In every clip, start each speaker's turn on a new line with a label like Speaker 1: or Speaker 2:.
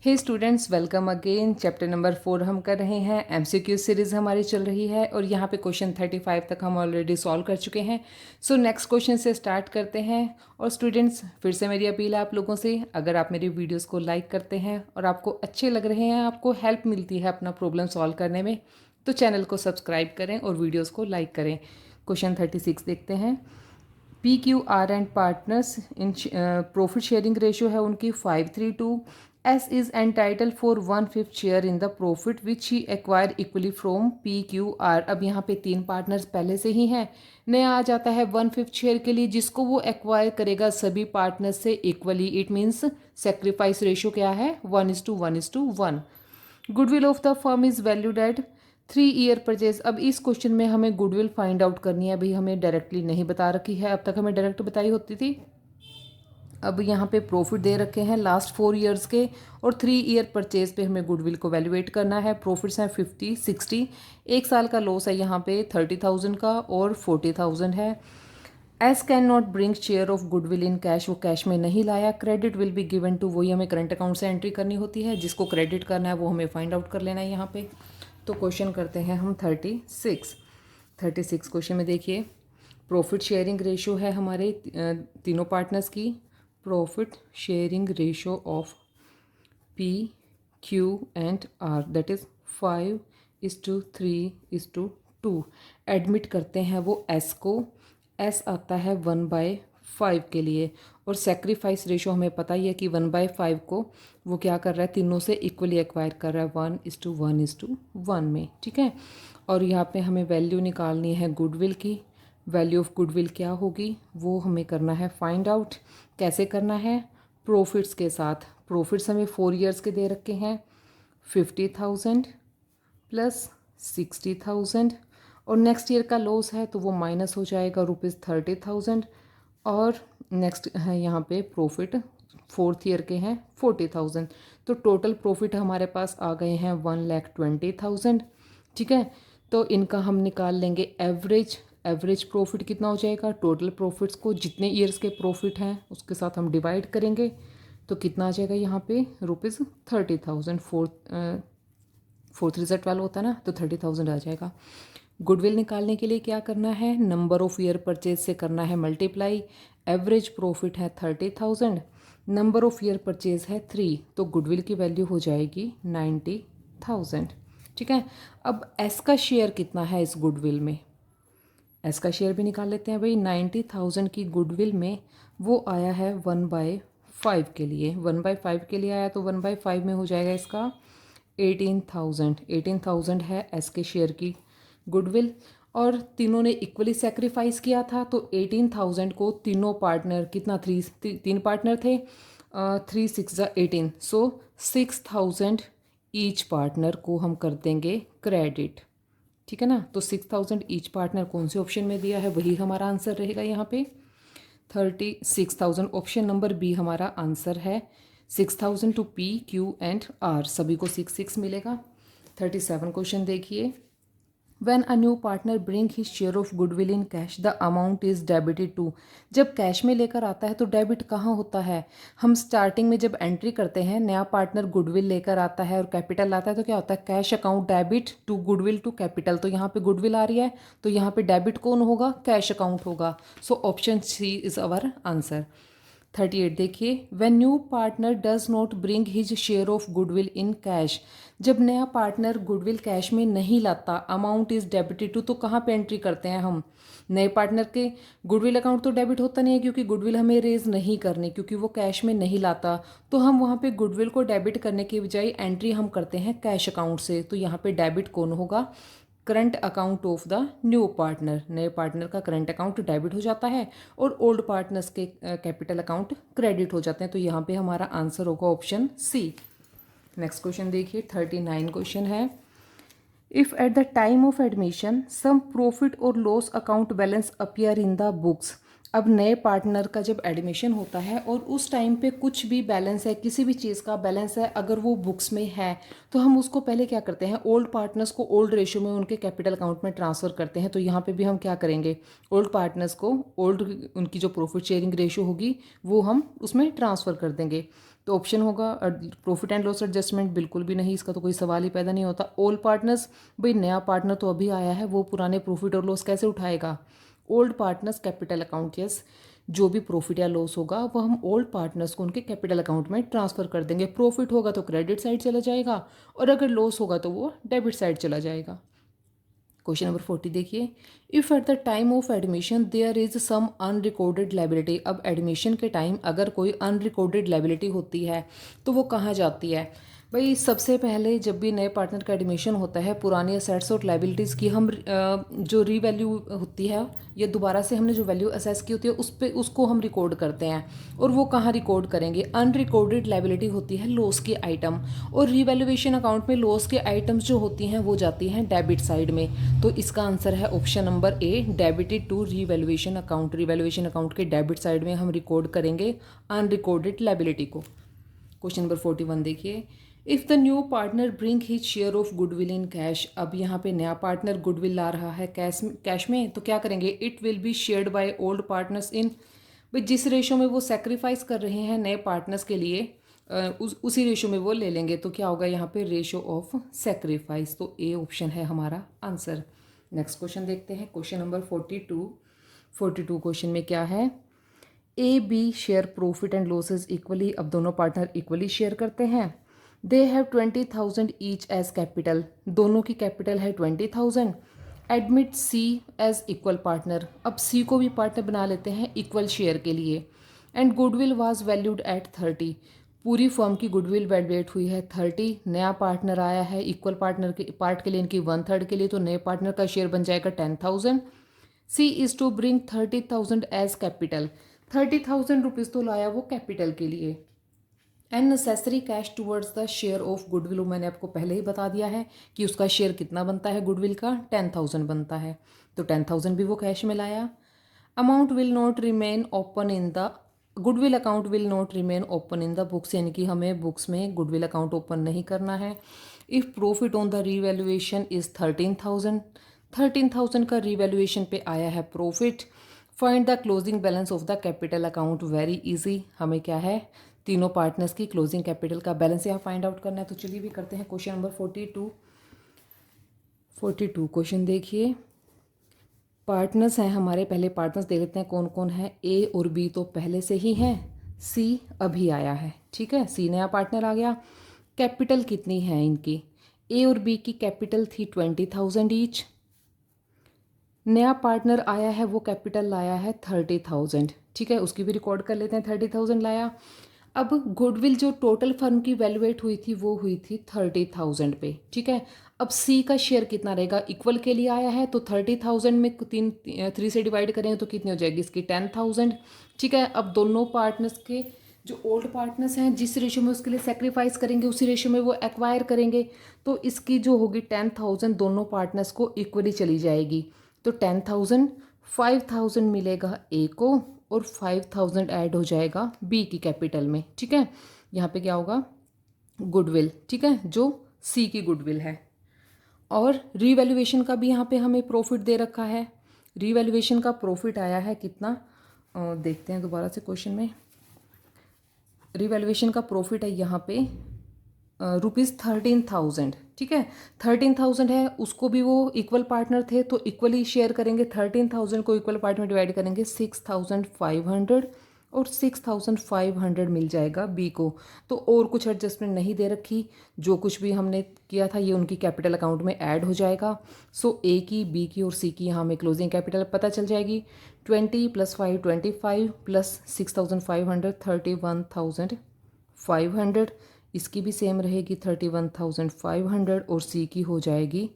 Speaker 1: हे students, welcome again. Chapter number 4 हम कर रहे हैं। एमसीक्यू सीरीज़ हमारी चल रही है और यहाँ पे क्वेश्चन 35 तक हम ऑलरेडी सॉल्व कर चुके हैं। सो नेक्स्ट क्वेश्चन से स्टार्ट करते हैं। और स्टूडेंट्स, फिर से मेरी अपील है आप लोगों से, अगर आप मेरी वीडियोज़ को लाइक करते हैं और आपको अच्छे लग रहे हैं, आपको हेल्प मिलती है अपना प्रॉब्लम सॉल्व करने में, तो चैनल को सब्सक्राइब करें और वीडियोज़ को लाइक करें। क्वेश्चन 36 देखते हैं। P Q R and partners in profit sharing ratio है उनकी 5:3:2। S is entitle for 1/5 share in the profit which he acquire equally from P Q R. अब यहाँ पे 3 पार्टनर्स पहले से ही हैं। नया आ जाता है 1/5 शेयर के लिए, जिसको वो एक्वायर करेगा सभी पार्टनर्स से equally. It means sacrifice ratio क्या है? 1:1:1। Goodwill of the firm is valued at 3 year purchase. अब इस क्वेश्चन में हमें गुडविल फाइंड आउट करनी है। भाई हमें डायरेक्टली नहीं बता रखी है, अब तक हमें डायरेक्ट बताई होती थी। अब यहाँ पे प्रॉफिट दे रखे हैं लास्ट 4 ईयर्स के, और 3 ईयर परचेज पे हमें गुडविल को वैल्यूएट करना है। प्रॉफिट्स हैं 50, 60। एक साल का लॉस है यहाँ पे 30,000 का और 40,000 है। S can not bring share of goodwill in cash, वो कैश में नहीं लाया। Credit will be given to, वही हमें करंट अकाउंट से एंट्री करनी होती है। जिसको क्रेडिट करना है वो हमें फाइंड आउट कर लेना है यहाँ पे। तो क्वेश्चन करते हैं हम 36 क्वेश्चन में देखिए। प्रॉफिट शेयरिंग रेशियो है हमारे तीनों पार्टनर्स की। Profit sharing ratio of P Q and R, that is 5:3:2। Admit करते हैं वो एस को। एस आता है 1/5 के लिए, और सेक्रीफाइस रेशो हमें पता ही है कि 1/5 को वो क्या कर रहा है, तीनों से इक्वली एक्वायर कर रहा है 1:1:1 में। ठीक है। और यहाँ पे हमें वैल्यू निकालनी है गुडविल की। वैल्यू ऑफ गुडविल क्या होगी वो हमें करना है फाइंड आउट। कैसे करना है? प्रॉफिट्स के साथ। प्रॉफिट्स हमें 4 ईयर्स के दे रखे हैं, 50,000 प्लस 60,000, और नेक्स्ट ईयर का लॉस है तो वो माइनस हो जाएगा ₹30,000। और नेक्स्ट है यहाँ पे प्रॉफिट 4th ईयर के हैं 40,000। तो टोटल प्रॉफिट हमारे पास आ गए हैं 1,20,000। ठीक है। तो इनका हम निकाल लेंगे एवरेज। एवरेज प्रॉफिट कितना हो जाएगा? टोटल प्रॉफिट्स को जितने ईयर्स के प्रॉफिट हैं उसके साथ हम डिवाइड करेंगे, तो कितना आ जाएगा यहाँ पे? ₹30,000। 4×3=12 होता है ना, तो 30,000 आ जाएगा। गुडविल निकालने के लिए क्या करना है? नंबर ऑफ ईयर परचेज से करना है मल्टीप्लाई। एवरेज प्रॉफिट है 30,000, नंबर ऑफ ईयर परचेज है 3, तो गुडविल की वैल्यू हो जाएगी 90,000। ठीक है। अब एस का शेयर कितना है इस गुडविल में? एस का शेयर भी निकाल लेते हैं भाई। 90,000 की गुडविल में वो आया है 1/5 के लिए। 1/5 के लिए आया तो 1/5 में हो जाएगा इसका 18,000। 18,000 है एस के शेयर की गुडविल, और तीनों ने इक्वली सेक्रीफाइस किया था। तो 18,000 को तीनों पार्टनर, कितना, 3 पार्टनर थे, 3×6=18, सो 6,000 ईच पार्टनर को हम कर देंगे क्रेडिट। ठीक है ना। तो 6,000 ईच पार्टनर कौन से ऑप्शन में दिया है, वही हमारा आंसर रहेगा यहाँ पे। 36,000 ऑप्शन नंबर बी हमारा आंसर है। 6,000 to P Q and R, सभी को 6 मिलेगा। 37 क्वेश्चन देखिए। When a new partner bring his share of goodwill in cash, the amount is debited to। जब कैश में लेकर आता है तो डेबिट कहाँ होता है? हम स्टार्टिंग में जब एंट्री करते हैं, नया पार्टनर गुडविल लेकर आता है और कैपिटल आता है, तो क्या होता है? Cash account debit to goodwill to capital. तो यहाँ पे गुडविल आ रही है, तो यहाँ पे डेबिट कौन होगा? कैश अकाउंट होगा। So option C is our answer. 38 देखिए। When new partner does not bring his share of goodwill in cash, जब नया पार्टनर गुडविल कैश में नहीं लाता, अमाउंट इज डेबिटेड टू, तो कहाँ पे एंट्री करते हैं हम? नए पार्टनर के गुडविल अकाउंट तो डेबिट होता नहीं है, क्योंकि गुडविल हमें रेज नहीं करनी, क्योंकि वो कैश में नहीं लाता। तो हम वहाँ पे गुडविल को डेबिट करने की बजाय एंट्री हम करते हैं कैश अकाउंट से। तो यहाँ पे डेबिट कौन होगा? Current account of the new partner. नए पार्टनर का करंट अकाउंट डेबिट हो जाता है और ओल्ड पार्टनर्स के कैपिटल अकाउंट क्रेडिट हो जाते हैं। तो यहाँ पे हमारा आंसर होगा ऑप्शन सी। नेक्स्ट क्वेश्चन देखिए। 39 क्वेश्चन है। If at the time of admission some profit और loss account balance appear in the books. अब नए पार्टनर का जब एडमिशन होता है और उस टाइम पे कुछ भी बैलेंस है, किसी भी चीज़ का बैलेंस है, अगर वो बुक्स में है तो हम उसको पहले क्या करते हैं, ओल्ड पार्टनर्स को ओल्ड रेशियो में उनके कैपिटल अकाउंट में ट्रांसफ़र करते हैं। तो यहाँ पे भी हम क्या करेंगे, ओल्ड पार्टनर्स को ओल्ड उनकी जो प्रॉफिट शेयरिंग रेशियो होगी वो हम उसमें ट्रांसफ़र कर देंगे। तो ऑप्शन होगा प्रॉफिट एंड लॉस एडजस्टमेंट, बिल्कुल भी नहीं, इसका तो कोई सवाल ही पैदा नहीं होता। ओल्ड पार्टनर्स, भाई नया पार्टनर तो अभी आया है, वो पुराने प्रॉफिट और लॉस कैसे उठाएगा, old partners capital account, yes, जो भी प्रॉफिट या लॉस होगा वो हम ओल्ड पार्टनर्स को उनके कैपिटल अकाउंट में ट्रांसफ़र कर देंगे। प्रॉफिट होगा तो क्रेडिट साइड चला जाएगा और अगर लॉस होगा तो वो डेबिट साइड चला जाएगा। क्वेश्चन नंबर 40 देखिए, if at the time of admission there is some unrecorded liability. अब एडमिशन के टाइम अगर कोई अनरिकॉर्डेड लाइबिलिटी होती है तो वो कहाँ जाती है। भाई सबसे पहले जब भी नए पार्टनर का एडमिशन होता है, पुरानी असेट्स और लाइबिलिटीज़ की हम जो रीवैल्यू होती है या दोबारा से हमने जो वैल्यू असेस की होती है उस पे उसको हम रिकॉर्ड करते हैं। और वो कहाँ रिकॉर्ड करेंगे, अनरिकॉर्डेड लाइबिलिटी होती है लॉस की आइटम, और रीवैल्यूएशन अकाउंट में लॉस के आइटम्स जो होती हैं वो जाती हैं डेबिट साइड में। तो इसका आंसर है option number A, debited to revaluation account. Revaluation account के डेबिट साइड में हम रिकॉर्ड करेंगे अनरिकॉर्डेड लाइबिलिटी को। क्वेश्चन नंबर 41 देखिए, if the new partner bring his share of goodwill in cash. अब यहाँ पे नया पार्टनर गुडविल ला रहा है कैश में, तो क्या करेंगे, it will be shared by old partners इन, भाई जिस रेशो में वो सेक्रीफाइस कर रहे हैं नए पार्टनर्स के लिए उसी रेशो में वो ले लेंगे। तो क्या होगा यहाँ पे, रेशो ऑफ सेक्रीफाइस। तो ए ऑप्शन है हमारा आंसर। नेक्स्ट क्वेश्चन देखते हैं, क्वेश्चन नंबर 42 क्वेश्चन में क्या है, A B share profit and losses equally. अब दोनों पार्टनर इक्वली शेयर करते हैं। They have 20,000 each as capital, दोनों की कैपिटल है 20,000। Admit C as equal partner, अब सी को भी पार्टनर बना लेते हैं इक्वल शेयर के लिए। And goodwill was valued at 30, पूरी फर्म की गुडविल वैल्यूएट हुई है 30। नया पार्टनर आया है इक्वल पार्टनर के पार्ट के लिए, इनकी 1/3 के लिए, तो नए पार्टनर का शेयर बन जाएगा 10,000। C is to bring 30,000 as capital, 30,000 rupees तो लाया वो कैपिटल के लिए। And necessary cash towards the share of goodwill, मैंने आपको पहले ही बता दिया है कि उसका शेयर कितना बनता है गुडविल का, 10,000 बनता है, तो 10,000 भी वो कैश में लाया। Amount will not remain open in the goodwill account, will not remain open in the books, यानी कि हमें बुक्स में गुडविल अकाउंट ओपन नहीं करना है। If profit on the revaluation is 13,000, 13,000 का रीवैल्यूएशन पे आया है profit. Find the closing balance of the capital account, very easy, हमें क्या है, तीनों पार्टनर्स की क्लोजिंग कैपिटल का बैलेंस यहाँ फाइंड आउट करना है। तो चलिए भी करते हैं। क्वेश्चन नंबर 42 क्वेश्चन देखिए, पार्टनर्स हैं हमारे, पहले पार्टनर्स देख लेते हैं कौन कौन है। ए और बी तो पहले से ही हैं, सी अभी आया है, ठीक है, सी नया पार्टनर आ गया। कैपिटल कितनी है इनकी, ए और बी की कैपिटल थी 20,000 ईच। नया पार्टनर आया है वो कैपिटल लाया है 30,000, ठीक है, उसकी भी रिकॉर्ड कर लेते हैं, 30,000 लाया। अब गुडविल जो टोटल फर्म की वैल्यूएट हुई थी वो हुई थी 30,000 पे, ठीक है। अब सी का शेयर कितना रहेगा, इक्वल के लिए आया है तो 30,000 में 3 से डिवाइड करेंगे तो कितनी हो जाएगी इसकी 10,000, ठीक है। अब दोनों पार्टनर्स के जो ओल्ड पार्टनर्स हैं जिस रेशो में उसके लिए सेक्रीफाइस करेंगे उसी रेशो में वो एक्वायर करेंगे, तो इसकी जो होगी 10,000 दोनों पार्टनर्स को इक्वली चली जाएगी। तो 10,000 5,000 मिलेगा ए को और 5,000 ऐड हो जाएगा बी की कैपिटल में, ठीक है। यहाँ पे क्या होगा, गुडविल, ठीक है, जो सी की गुडविल है। और रीवैल्यूएशन का भी यहाँ पे हमें प्रॉफिट दे रखा है। रीवैल्यूएशन का प्रॉफिट आया है कितना, देखते हैं दोबारा से क्वेश्चन में। रीवैल्यूएशन का प्रॉफिट है यहाँ पे ₹13,000, ठीक है, 13,000 है, उसको भी वो इक्वल पार्टनर थे तो इक्वली शेयर करेंगे। 13,000 को इक्वल पार्ट में डिवाइड करेंगे 6,500 और 6,500 मिल जाएगा बी को। तो और कुछ एडजस्टमेंट नहीं दे रखी, जो कुछ भी हमने किया था ये उनकी कैपिटल अकाउंट में ऐड हो जाएगा। सो ए की, बी की और सी की यहाँ हमें क्लोजिंग कैपिटल पता चल जाएगी। 20 + 5 25 प्लस 6,500 31,500, इसकी भी सेम रहेगी 31,500 और सी की हो जाएगी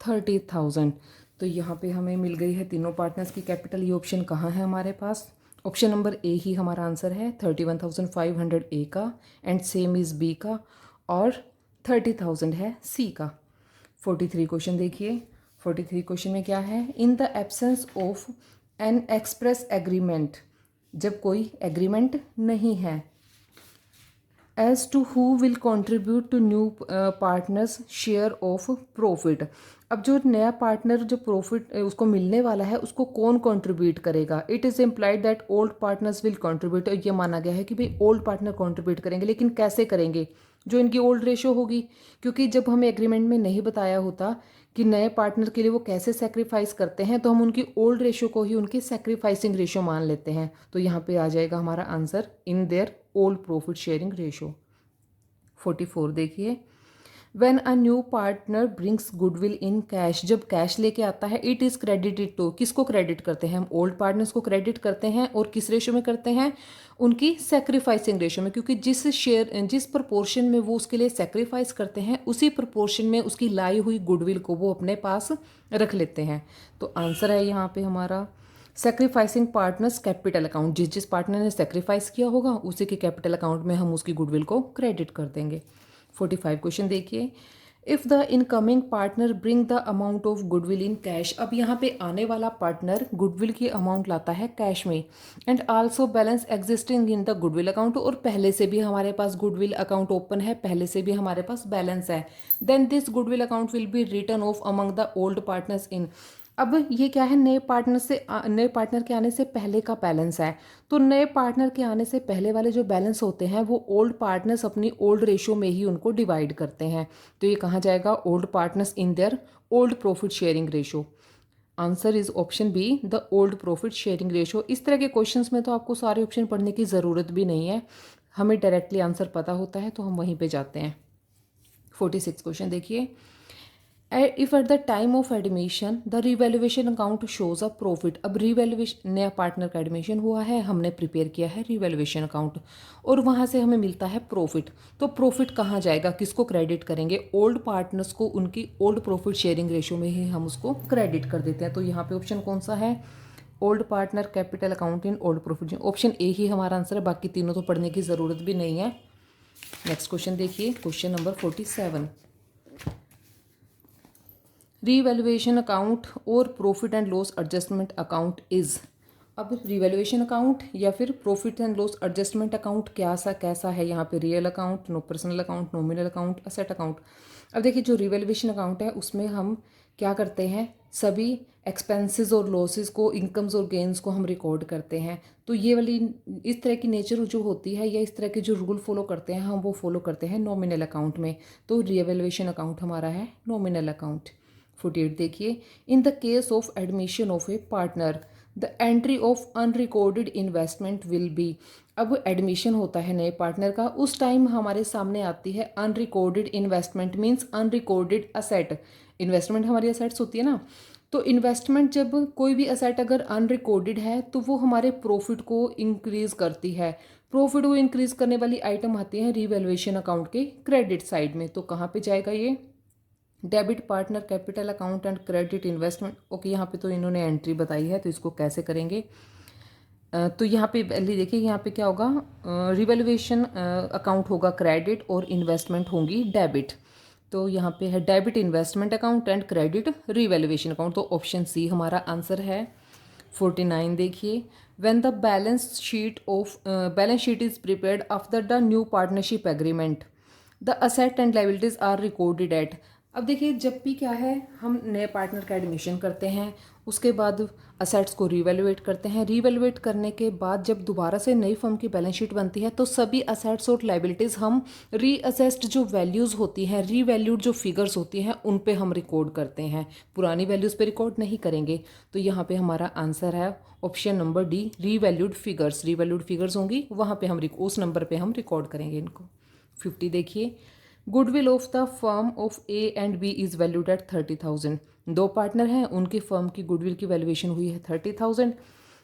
Speaker 1: 30,000। तो यहाँ पे हमें मिल गई है तीनों पार्टनर्स की कैपिटल। ये ऑप्शन कहाँ है हमारे पास, ऑप्शन नंबर ए ही हमारा आंसर है, 31,500 ए का एंड सेम इज़ बी का और 30,000 है सी का। 43 क्वेश्चन देखिए, 43 क्वेश्चन में क्या है, in the absence of an express agreement, जब कोई एग्रीमेंट नहीं है। As to who will contribute to new partners share of profit. अब जो नया पार्टनर जो प्रॉफिट उसको मिलने वाला है उसको कौन कंट्रीब्यूट करेगा। It is implied that old partners will contribute. ये माना गया है कि भाई ओल्ड पार्टनर कंट्रीब्यूट करेंगे, लेकिन कैसे करेंगे, जो इनकी ओल्ड रेशो होगी, क्योंकि जब हमें एग्रीमेंट में नहीं बताया होता कि नए पार्टनर के लिए वो कैसे सेक्रीफाइस करते हैं, तो हम उनकी ओल्ड रेशो को ही उनकी सेक्रीफाइसिंग रेशो मान लेते हैं। तो यहाँ पे आ जाएगा हमारा answer in their old profit sharing ratio. 44 देखिए, when a new partner brings goodwill in cash, जब कैश लेके आता है, इट इज़ क्रेडिटेड टू, किसको क्रेडिट करते हैं हम, ओल्ड पार्टनर्स को क्रेडिट करते हैं। और किस रेशो में करते हैं, उनकी सेक्रीफाइसिंग रेशो में, क्योंकि जिस प्रपोर्शन में वो उसके लिए सेक्रीफाइस करते हैं उसी प्रपोर्शन में उसकी लाई हुई गुडविल को वो अपने पास रख लेते हैं। तो आंसर है यहाँ पे हमारा सेक्रीफाइसिंग पार्टनर्स कैपिटल अकाउंट, जिस पार्टनर ने सेक्रीफाइस किया होगा उसी के कैपिटल अकाउंट में हम उसकी गुडविल को क्रेडिट कर देंगे। 45 क्वेश्चन देखिए, if the incoming partner bring the amount of goodwill in cash. अब यहाँ पे आने वाला पार्टनर गुडविल की अमाउंट लाता है कैश में, and also balance existing in the goodwill account, और पहले से भी हमारे पास गुडविल अकाउंट ओपन है, पहले से भी हमारे पास बैलेंस है। Then this goodwill account will be written off among the old partners in. अब ये क्या है, नए पार्टनर के आने से पहले का बैलेंस है। तो नए पार्टनर के आने से पहले वाले जो बैलेंस होते हैं वो ओल्ड पार्टनर्स अपनी ओल्ड रेशो में ही उनको डिवाइड करते हैं। तो ये कहाँ जाएगा, old partners in their old profit sharing ratio. Answer is option B, the old profit sharing ratio. इस तरह के क्वेश्चंस में तो आपको सारे ऑप्शन पढ़ने की ज़रूरत भी नहीं है, हमें डायरेक्टली आंसर पता होता है तो हम वहीं पे जाते हैं। 46 क्वेश्चन देखिए, if at the time of admission the revaluation account shows a profit. अब रिवैल्यूएशन, नया पार्टनर का एडमिशन हुआ है, हमने प्रिपेयर किया है रिवैल्यूएशन अकाउंट और वहाँ से हमें मिलता है प्रॉफिट। तो प्रॉफिट कहाँ जाएगा, किसको क्रेडिट करेंगे, ओल्ड पार्टनर्स को उनकी ओल्ड प्रॉफिट शेयरिंग रेशो में ही हम उसको क्रेडिट कर देते हैं। तो यहाँ पे ऑप्शन कौन सा है, old partner capital account in old profit. Option A ही हमारा आंसर है, बाकी तीनों तो पढ़ने की ज़रूरत भी नहीं है। नेक्स्ट क्वेश्चन देखिए, क्वेश्चन नंबर 47, रीवैल्यूएशन अकाउंट और profit and loss adjustment account is. अब रिवैल्यूएशन अकाउंट या फिर profit and loss adjustment account कैसा है, यहाँ पे real account, no personal account, nominal account, asset account. अब देखिए, जो रिवैल्यूएशन अकाउंट है उसमें हम क्या करते हैं, सभी एक्सपेंसेस और लॉसेस को, इनकम्स और गेन्स को हम रिकॉर्ड करते हैं। तो ये वाली इस तरह की नेचर जो होती है या इस तरह के जो रूल फॉलो करते हैं हम वो फॉलो करते हैं नॉमिनल अकाउंट में। तो रिवैल्यूएशन अकाउंट हमारा है नॉमिनल अकाउंट। 48 देखिए, in the case of admission of A partner the entry of unrecorded investment will be. अब एडमिशन होता है नए पार्टनर का, उस टाइम हमारे सामने आती है unrecorded investment, means unrecorded asset. Investment हमारी असेट्स होती है ना, तो इन्वेस्टमेंट जब कोई भी असेट अगर अनरिकॉर्डेड है तो वो हमारे प्रॉफिट को इंक्रीज करती है। प्रॉफिट को इंक्रीज करने वाली आइटम आती है रिवैल्यूएशन अकाउंट के क्रेडिट साइड में। तो कहाँ पे जाएगा ये, debit partner capital account and credit investment. Okay, यहाँ पे तो इन्होंने एंट्री बताई है तो इसको कैसे करेंगे। तो यहाँ पे पहले देखिए, यहाँ पे क्या होगा, रिवैल्यूएशन अकाउंट होगा क्रेडिट और इन्वेस्टमेंट होंगी डेबिट। तो यहाँ पे है debit investment account and credit revaluation account. तो ऑप्शन सी हमारा आंसर है। 49 देखिए, when the balance sheet is prepared after the new partnership agreement the asset and liabilities are recorded at. अब देखिए, जब भी क्या है, हम नए पार्टनर का एडमिशन करते हैं, उसके बाद असेट्स को रीवैल्यूएट करते हैं। रीवैल्यूएट करने के बाद जब दोबारा से नई फर्म की बैलेंस शीट बनती है तो सभी असेट्स और लायबिलिटीज़ हम रीअसेस्ड जो वैल्यूज़ होती हैं, रीवैल्यूड जो फिगर्स होती हैं, उन पे हम रिकॉर्ड करते हैं, पुरानी वैल्यूज़ पे रिकॉर्ड नहीं करेंगे। तो यहाँ पे हमारा आंसर है option number D, revalued figures. Revalued figures होंगी, वहाँ पे हम उस नंबर पे हम रिकॉर्ड करेंगे इनको। 50 देखिए, goodwill of the firm of A and B is valued at 30,000। दो पार्टनर हैं, उनकी फर्म की गुडविल की वैल्यूएशन हुई है 30,000।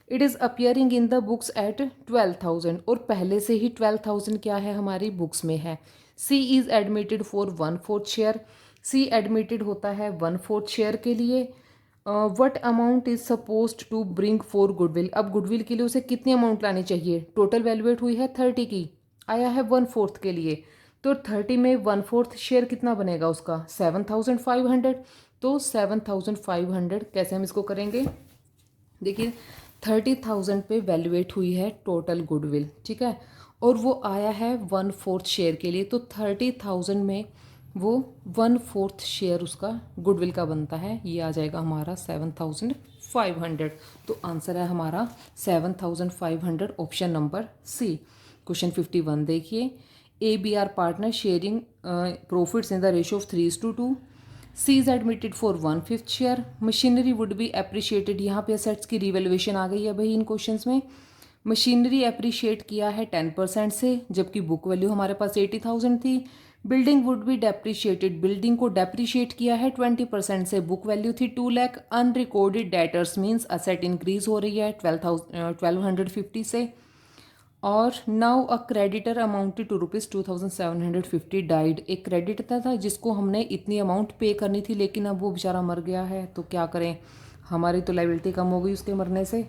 Speaker 1: It is appearing in the books at 12,000, और पहले से ही 12,000 क्या है हमारी बुक्स में है। C is admitted for 1/4 share. C admitted होता है 1/4 शेयर के लिए। What amount is suppose to bring for goodwill. अब गुडविल के लिए उसे कितनी अमाउंट लानी चाहिए, टोटल वैल्यूएट हुई है 30 की, आया है 1/4 के लिए। तो 30 में 1/4 शेयर कितना बनेगा उसका, 7,500। तो 7,500 कैसे हम इसको करेंगे, देखिए 30,000 पे वैल्यूएट हुई है टोटल गुडविल, ठीक है, और वो आया है 1/4 शेयर के लिए। तो 30,000 में वो 1/4 शेयर उसका गुडविल का बनता है, ये आ जाएगा हमारा 7,500। तो आंसर है हमारा 7,500, ऑप्शन नंबर सी। क्वेश्चन 51 देखिए, ABR partner sharing profits in the ratio of 3:2। C is admitted for 1/5 share. Machinery would be appreciated, यहाँ पे असेट्स की रिवैल्यूएशन आ गई है भाई इन क्वेश्चंस में। मशीनरी अप्रिशिएट किया है 10% से, जबकि बुक वैल्यू हमारे पास 80,000 थी। Building would be depreciated, building को डेप्रिशिएट किया है 20% से, बुक वैल्यू थी 2 लाख। Unrecorded debtors means asset increase हो रही है 1250 से। और now a creditor amounted to ₹2,750 died, एक क्रेडिटर था जिसको हमने इतनी अमाउंट पे करनी थी, लेकिन अब वो बेचारा मर गया है, तो क्या करें, हमारी तो लाइबिलिटी कम हो गई उसके मरने से,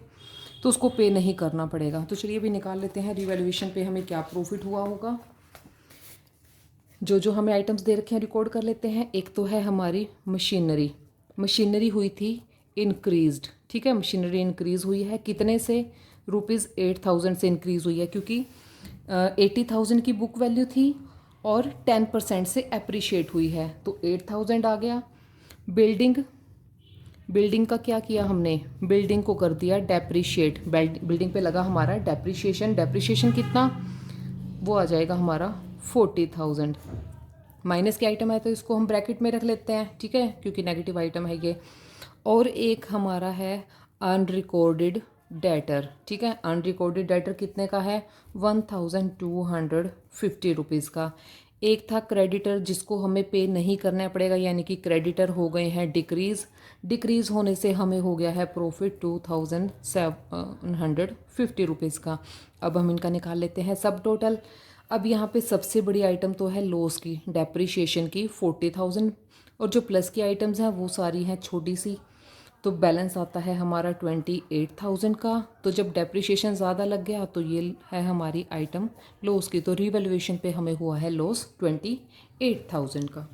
Speaker 1: तो उसको पे नहीं करना पड़ेगा। तो चलिए अभी निकाल लेते हैं रिवैल्यूएशन पे हमें क्या प्रॉफिट हुआ होगा। जो जो हमें आइटम्स दे रखे हैं रिकॉर्ड कर लेते हैं। एक तो है हमारी मशीनरी, मशीनरी हुई थी इंक्रीज्ड, ठीक है, मशीनरी इंक्रीज़ हुई है कितने से, ₹8,000 से इंक्रीज़ हुई है, क्योंकि 80,000 की बुक वैल्यू थी और 10% से अप्रिशिएट हुई है, तो 8,000 आ गया। बिल्डिंग, बिल्डिंग का क्या किया हमने, बिल्डिंग को कर दिया डेप्रिशिएट, बिल्डिंग पे लगा हमारा डेप्रिशिएशन, डेप्रिशिएशन कितना, वो आ जाएगा हमारा 40,000। माइनस के आइटम है तो इसको हम ब्रैकेट में रख लेते हैं, ठीक है, क्योंकि नेगेटिव आइटम है ये। और एक हमारा है अनरिकॉर्डेड डेटर, ठीक है, अनरिकॉर्डेड डेटर कितने का है, 1,250 रुपीज़ का। एक था क्रेडिटर जिसको हमें पे नहीं करना पड़ेगा, यानी कि क्रेडिटर हो गए हैं डिक्रीज़, डिक्रीज़ होने से हमें हो गया है प्रॉफिट 2,750 रुपीज़ का। अब हम इनका निकाल लेते हैं सब टोटल। अब यहाँ पे सबसे बड़ी आइटम तो है लॉस की, डेप्रिशिएशन की 40,000, और जो प्लस की आइटम्स हैं वो सारी हैं छोटी सी, तो बैलेंस आता है हमारा 28,000 का। तो जब डेप्रिशिएशन ज़्यादा लग गया तो ये है हमारी आइटम लॉस की, तो रिवैल्यूएशन पे हमें हुआ है लॉस 28,000 का।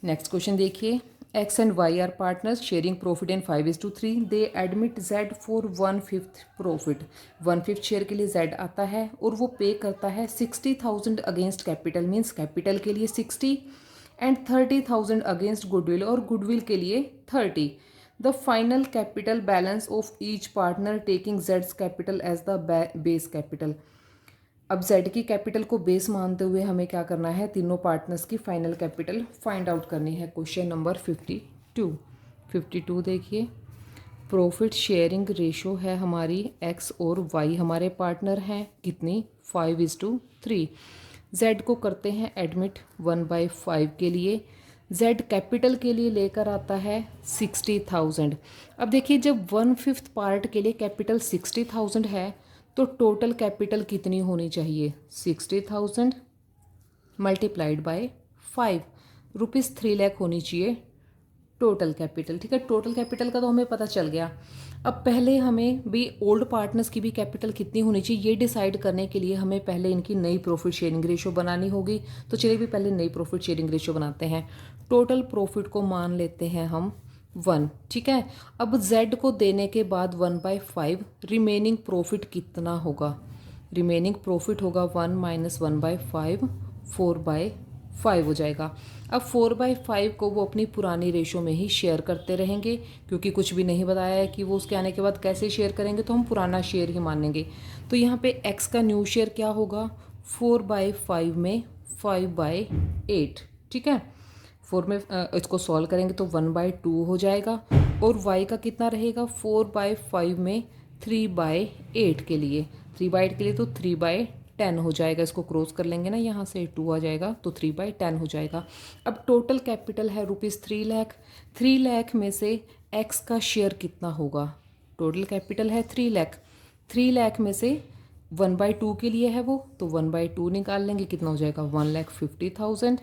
Speaker 1: नेक्स्ट क्वेश्चन देखिए, X and Y are partners sharing profit in 5:3। They admit Z for 1/5 profit, 1/5 share के लिए Z आता है और वो पे करता है 60,000 अगेंस्ट कैपिटल, मीन्स कैपिटल के लिए 60 एंड 30,000 अगेंस्ट गुडविल, और गुडविल के लिए 30। The final capital balance of each partner taking जेड्स capital as the base capital. अब जेड की कैपिटल को बेस मानते हुए हमें क्या करना है, तीनों पार्टनर्स की फाइनल कैपिटल फाइंड आउट करनी है। क्वेश्चन नंबर 52 देखिए, प्रॉफिट शेयरिंग रेशो है हमारी, एक्स और वाई हमारे पार्टनर हैं, कितनी, 5:3। जेड को करते हैं एडमिट 1/5 के लिए, जेड कैपिटल के लिए लेकर आता है 60,000। अब देखिए जब 1/5 पार्ट के लिए कैपिटल 60,000 है तो टोटल कैपिटल कितनी होनी चाहिए, 60,000 मल्टीप्लाइड बाय 5, ₹3 लाख होनी चाहिए टोटल कैपिटल, ठीक है। टोटल कैपिटल का तो हमें पता चल गया। अब पहले हमें भी ओल्ड पार्टनर्स की भी कैपिटल कितनी होनी चाहिए ये डिसाइड करने के लिए हमें पहले इनकी नई प्रॉफिट शेयरिंग रेशो बनानी होगी। तो चलिए भी पहले नई प्रॉफिट शेयरिंग रेशो बनाते हैं। टोटल प्रॉफिट को मान लेते हैं हम 1, ठीक है। अब Z को देने के बाद 1/5, रिमेनिंग प्रॉफिट कितना होगा, रिमेनिंग प्रॉफिट होगा 1 - 1/5, 4/5 हो जाएगा। अब 4/5 को वो अपनी पुरानी रेशो में ही शेयर करते रहेंगे, क्योंकि कुछ भी नहीं बताया है कि वो उसके आने के बाद कैसे शेयर करेंगे, तो हम पुराना शेयर ही मानेंगे। तो यहाँ पे x का न्यू शेयर क्या होगा, 4/5 में 5/8, ठीक है। 4 में इसको सॉल्व करेंगे तो 1/2 हो जाएगा, और y का कितना रहेगा, 4/5 में 3/8 के लिए, 3/8 के लिए तो 3/10 हो जाएगा। इसको क्रॉस कर लेंगे ना, यहाँ से 2 आ जाएगा तो 3/10 हो जाएगा। अब टोटल कैपिटल है ₹3 लाख, 3 लाख में से x का शेयर कितना होगा, टोटल कैपिटल है 3 लाख, 3 लाख में से 1/2 के लिए है वो, तो 1/2 निकाल लेंगे, कितना हो जाएगा 1,50,000।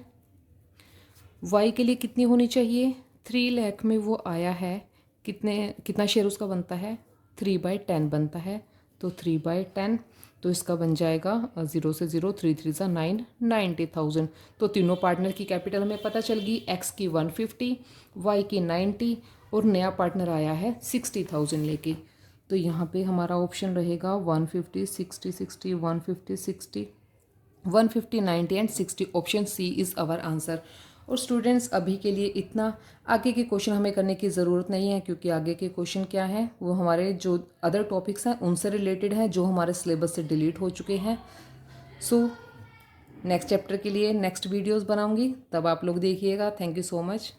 Speaker 1: y के लिए कितनी होनी चाहिए, 3 लाख में वो आया है, कितना शेयर उसका बनता है, 3/10 बनता है, तो 3/10, तो इसका बन जाएगा 0 से 0, 3 3 सा 9, 90,000। तो तीनों पार्टनर की कैपिटल हमें पता चल गई, x की 150, y की 90, और नया पार्टनर आया है 60,000 लेके। तो यहाँ पे हमारा ऑप्शन रहेगा 150, 60, 60, 150, 60, 150, 90 and 60। Option C is our answer. और स्टूडेंट्स अभी के लिए इतना, आगे के क्वेश्चन हमें करने की ज़रूरत नहीं है, क्योंकि आगे के क्वेश्चन क्या है वो हमारे जो अदर टॉपिक्स हैं उनसे रिलेटेड हैं, जो हमारे सिलेबस से डिलीट हो चुके हैं। सो नेक्स्ट चैप्टर के लिए नेक्स्ट वीडियोस बनाऊंगी, तब आप लोग देखिएगा। Thank you so much.